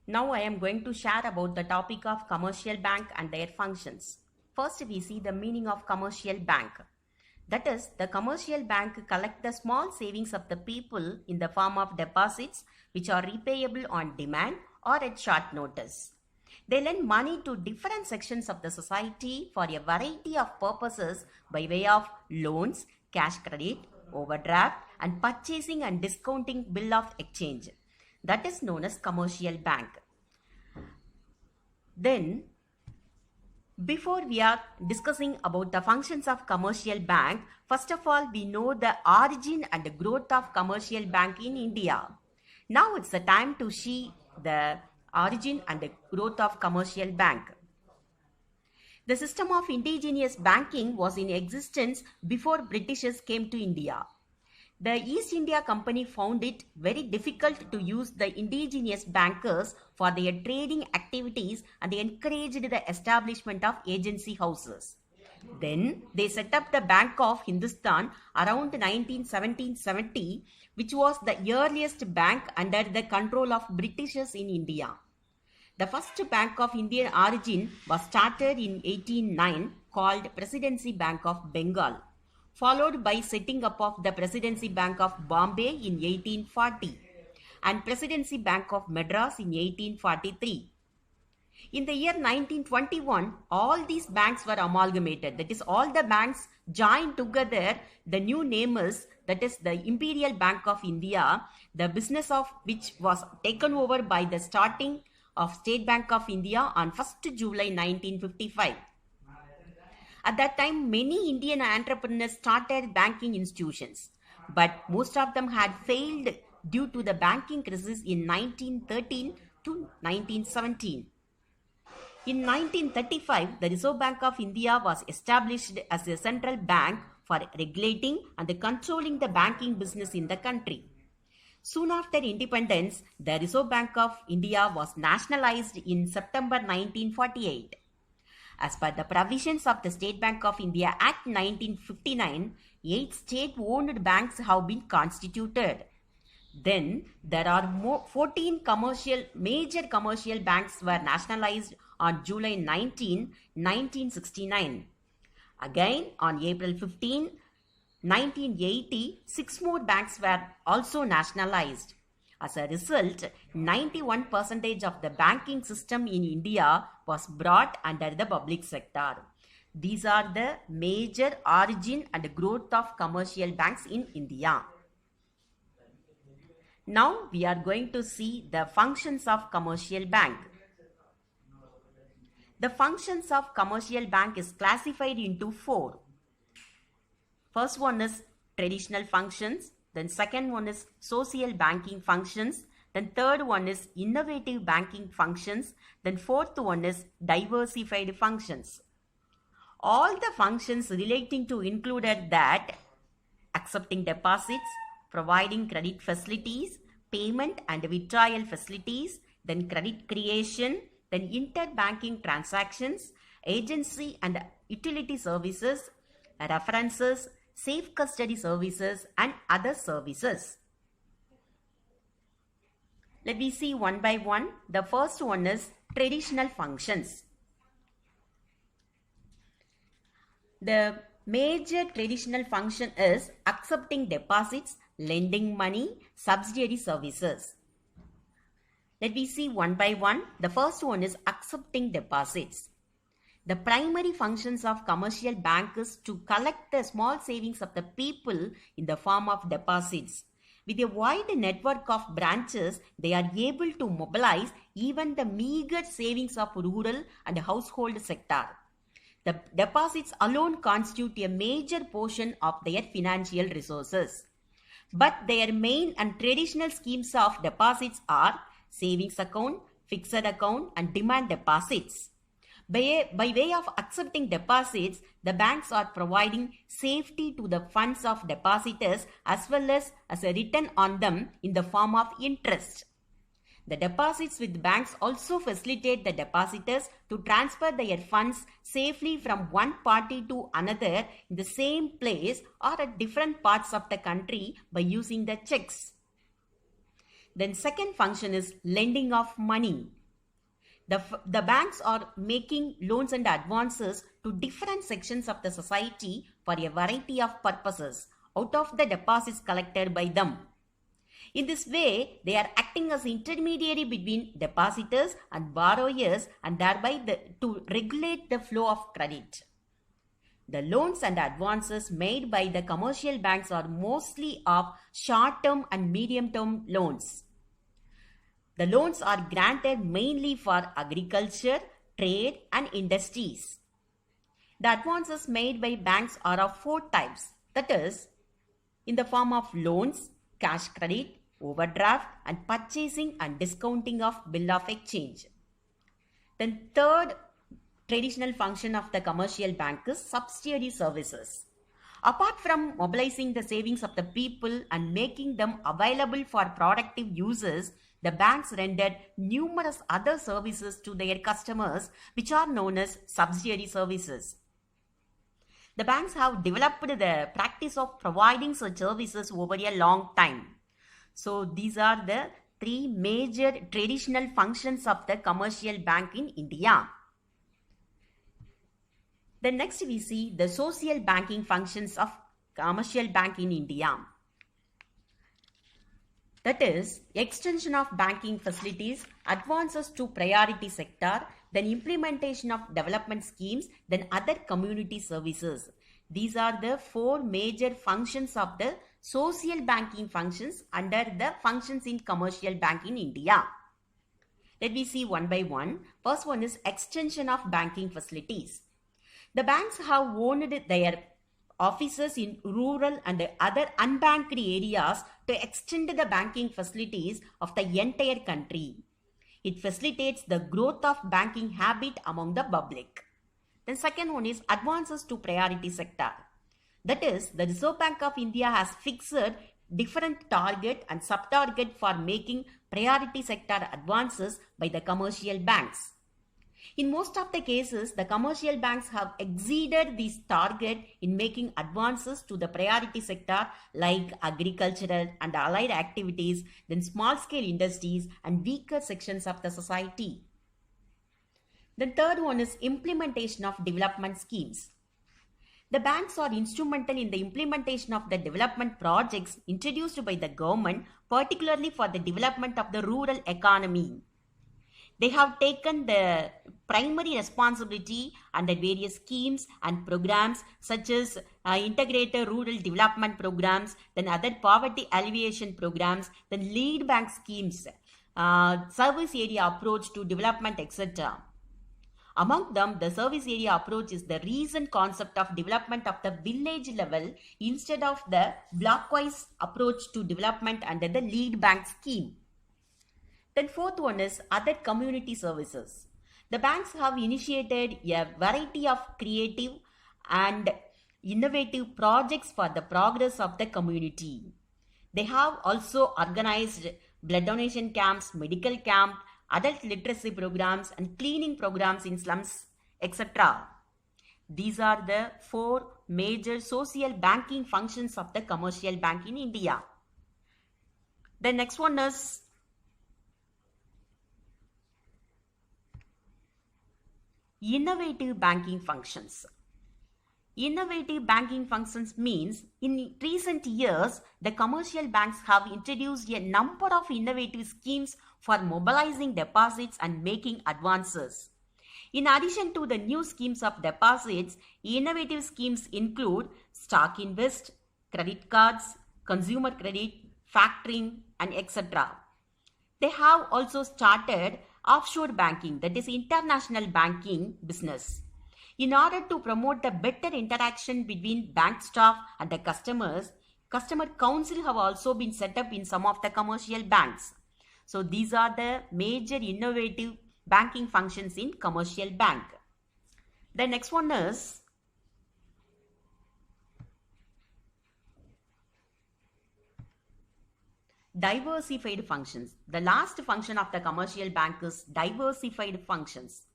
Now I am going to share about the topic of commercial bank and their functions. First we see the meaning of commercial bank. That is, the commercial bank collect the small savings of the people in the form of deposits which are repayable on demand or at short notice. They lend money to different sections of the society for a variety of purposes by way of loans, cash credit, overdraft, and purchasing and discounting bill of exchange. That is known as commercial bank. Then, before we are discussing about the functions of commercial bank, first of all, we know the origin and the growth of commercial bank in India. Now it's the time to see the origin and the growth of commercial bank. The system of indigenous banking was in existence before Britishers came to India. The East India Company found it very difficult to use the indigenous bankers for their trading activities and they encouraged the establishment of agency houses. Then they set up the Bank of Hindustan around 1770, which was the earliest bank under the control of Britishers in India. The first bank of Indian origin was started in 1809 called Presidency Bank of Bengal, followed by setting up of the Presidency Bank of Bombay in 1840 and Presidency Bank of Madras in 1843. In the year 1921, all these banks were amalgamated. That is, all the banks joined together. The new name is, that is the Imperial Bank of India, the business of which was taken over by the starting of State Bank of India on 1st July 1955. At that time, many Indian entrepreneurs started banking institutions, but most of them had failed due to the banking crisis in 1913 to 1917. In 1935, the Reserve Bank of India was established as a central bank for regulating and controlling the banking business in the country. Soon after independence, the Reserve Bank of India was nationalized in September 1948. As per the provisions of the State Bank of India Act 1959, 8 state-owned banks have been constituted. Then there are 14 major commercial banks were nationalized on July 19, 1969. Again, on April 15, 1980, 6 more banks were also nationalized. As a result, 91% of the banking system in India was brought under the public sector. These are the major origin and growth of commercial banks in India. Now we are going to see the functions of commercial bank. The functions of commercial bank is classified into 4. First one is traditional functions. Then second one is social banking functions. Then third one is innovative banking functions. Then fourth one is diversified functions. All the functions relating to included that accepting deposits, providing credit facilities, payment and withdrawal facilities, then credit creation, then interbanking transactions, agency and utility services, references, safe custody services and other services. Let me see one by one. The first one is traditional functions. The major traditional function is accepting deposits, lending money, subsidiary services. Let me see one by one. The first one is accepting deposits. The primary functions of commercial bank is to collect the small savings of the people in the form of deposits. With a wide network of branches, they are able to mobilize even the meager savings of rural and household sector. The deposits alone constitute a major portion of their financial resources. But their main and traditional schemes of deposits are savings account, fixed account and demand deposits. By way of accepting deposits, the banks are providing safety to the funds of depositors as well as a return on them in the form of interest. The deposits with banks also facilitate the depositors to transfer their funds safely from one party to another in the same place or at different parts of the country by using the checks. Then second function is lending of money. The banks are making loans and advances to different sections of the society for a variety of purposes out of the deposits collected by them. In this way, they are acting as intermediary between depositors and borrowers and thereby to regulate the flow of credit. The loans and advances made by the commercial banks are mostly of short-term and medium-term loans. The loans are granted mainly for agriculture, trade and industries. The advances made by banks are of four types, that is, in the form of loans, cash credit, overdraft and purchasing and discounting of bill of exchange. Then third traditional function of the commercial bank is subsidiary services. Apart from mobilizing the savings of the people and making them available for productive uses, the banks rendered numerous other services to their customers which are known as subsidiary services. The banks have developed the practice of providing such services over a long time. So these are the three major traditional functions of the commercial bank in India. Then next we see the social banking functions of commercial bank in India. That is, extension of banking facilities, advances to priority sector, then implementation of development schemes, then other community services. These are the four major functions of the social banking functions under the functions in commercial bank in India. Let me see one by one. First one is extension of banking facilities. The banks have owned their offices in rural and other unbanked areas to extend the banking facilities of the entire country. It facilitates the growth of banking habit among the public. Then second one is advances to priority sector. That is, the Reserve Bank of India has fixed different target and sub-target for making priority sector advances by the commercial banks. In most of the cases, the commercial banks have exceeded this target in making advances to the priority sector like agricultural and allied activities, then small-scale industries and weaker sections of the society. The third one is implementation of development schemes. The banks are instrumental in the implementation of the development projects introduced by the government, particularly for the development of the rural economy. They have taken the primary responsibility under various schemes and programs such as integrated rural development programs, then other poverty alleviation programs, then lead bank schemes, service area approach to development, etc. Among them, the service area approach is the recent concept of development of the village level instead of the block-wise approach to development under the lead bank scheme. Then fourth one is other community services. The banks have initiated a variety of creative and innovative projects for the progress of the community. They have also organized blood donation camps, medical camp, adult literacy programs and cleaning programs in slums, etc. These are the four major social banking functions of the commercial bank in India. The next one is innovative banking functions. Innovative banking functions means in recent years, the commercial banks have introduced a number of innovative schemes for mobilizing deposits and making advances. In addition to the new schemes of deposits, innovative schemes include stock invest, credit cards, consumer credit, factoring, and etc. They have also started offshore banking, that is international banking business. In order to promote the better interaction between bank staff and the customers, customer council have also been set up in some of the commercial banks. So these are the major innovative banking functions in commercial bank. The next one is diversified functions. The last function of the commercial bank is diversified functions.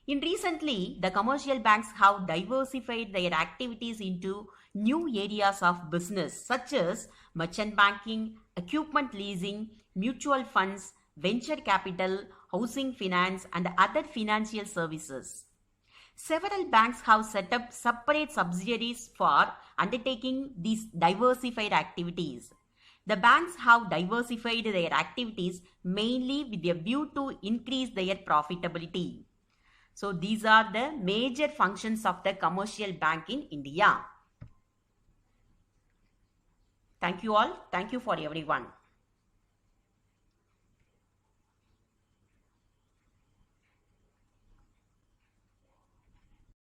In recently, the commercial banks have diversified their activities into new areas of business such as merchant banking, equipment leasing, mutual funds, venture capital, housing finance, and other financial services. Several banks have set up separate subsidiaries for undertaking these diversified activities. The banks have diversified their activities mainly with a view to increase their profitability. So these are the major functions of the commercial bank in India. Thank you all. Thank you for everyone.